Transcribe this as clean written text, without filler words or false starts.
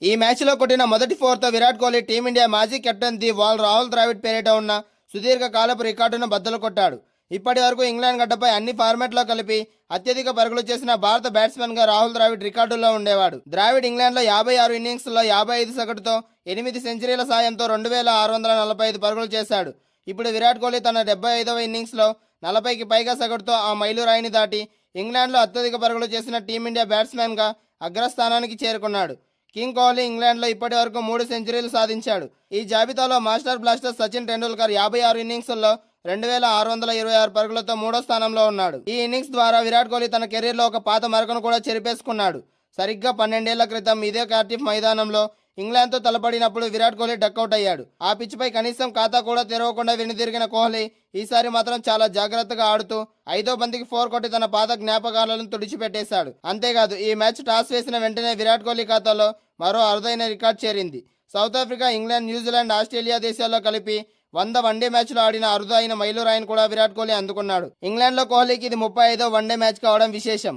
ఈ మ్యాచ్లో కొట్టిన మొదటి ఫోర్తో విరాట్ కోహ్లీ టీమిండియా మాజీ captain the wall Rahul Dravid పేరిట ఉన్న సుదీర్ఘ కాలపు రికార్డును బద్దలు కొట్టాడు. ఇప్పటి వరకు ఇంగ్లాండ్ గడ్డపై అన్ని ఫార్మాట్లో కలిపి అత్యధిక పరుగులు చేసిన భారత బ్యాట్స్మెన్గా రాహుల్ ద్రావిడ్ రికార్డుల్లో ఉండేవాడు. ద్రావిడ్ ఇంగ్లాండ్లో 56 ఇన్నింగ్స్లో 55 సగటుతో 8 సెంచరీల సాయంతో 2645 పరుగులు చేశాడు. ఇప్పుడు విరాట్ కోహ్లీ తన 75వ ఇన్నింగ్స్లో 40కి పైగా సగటుతో ఆ మైలురాయిని దాటి ఇంగ్లాండ్లో అత్యధిక పరుగులు చేసిన టీమిండియా బ్యాట్స్మెన్గా అగ్రస్థానానికి చేరుకున్నాడు. కింగ్ కోహ్లీ ఇంగ్లాండ్లో ఇప్పటి వరకు 3 సెంచరీలు సాధించాడు. ఈ జాబితాలో మాస్టర్ బ్లాస్టర్ సచిన్ టెండూల్కర్ 56 ఇన్నింగ్స్ల్లో 2626 పరుగులతో మూడో స్థానంలో ఉన్నాడు. ఈ ఇన్నింగ్స్ ద్వారా విరాట్ కోహ్లీ తన కెరీర్లో ఒక పాత మరకను కూడా చెరిపేసుకున్నాడు. సరిగ్గా 12 ఏళ్ల క్రితం ఇదే కార్డిఫ్ మైదానంలో ఇంగ్లాండ్తో తలపడినప్పుడు విరాట్ కోహ్లీ డక్అవుట్ అయ్యాడు. ఆ పిచ్పై కనీసం ఖాతా కూడా తెరవకుండా వెనుదిరిగిన కోహ్లీ ఈసారి మాత్రం చాలా జాగ్రత్తగా ఆడుతూ 5వ బంతికి 4 కొట్టి తన పాత జ్ఞాపకాలను తుడిచిపెట్టేశాడు. అంతేకాదు ఈ మ్యాచ్ టాస్ వేసిన వెంటనే విరాట్ కోహ్లీ ఖాతాలో మరో అరుదైన రికార్డ్ చేరింది. South Africa, England, New Zealand, Australia దేశాల్లో కలిపి 100 వన్డే మ్యాచ్లు ఆడిన అరుదైన మైలురాయిని కూడా విరాట్ కోహ్లీ అందుకున్నాడు. ఇంగ్లాండ్లో కోహ్లీకి ఇది 35వ వన్డే మ్యాచ్ కావడం విశేషం.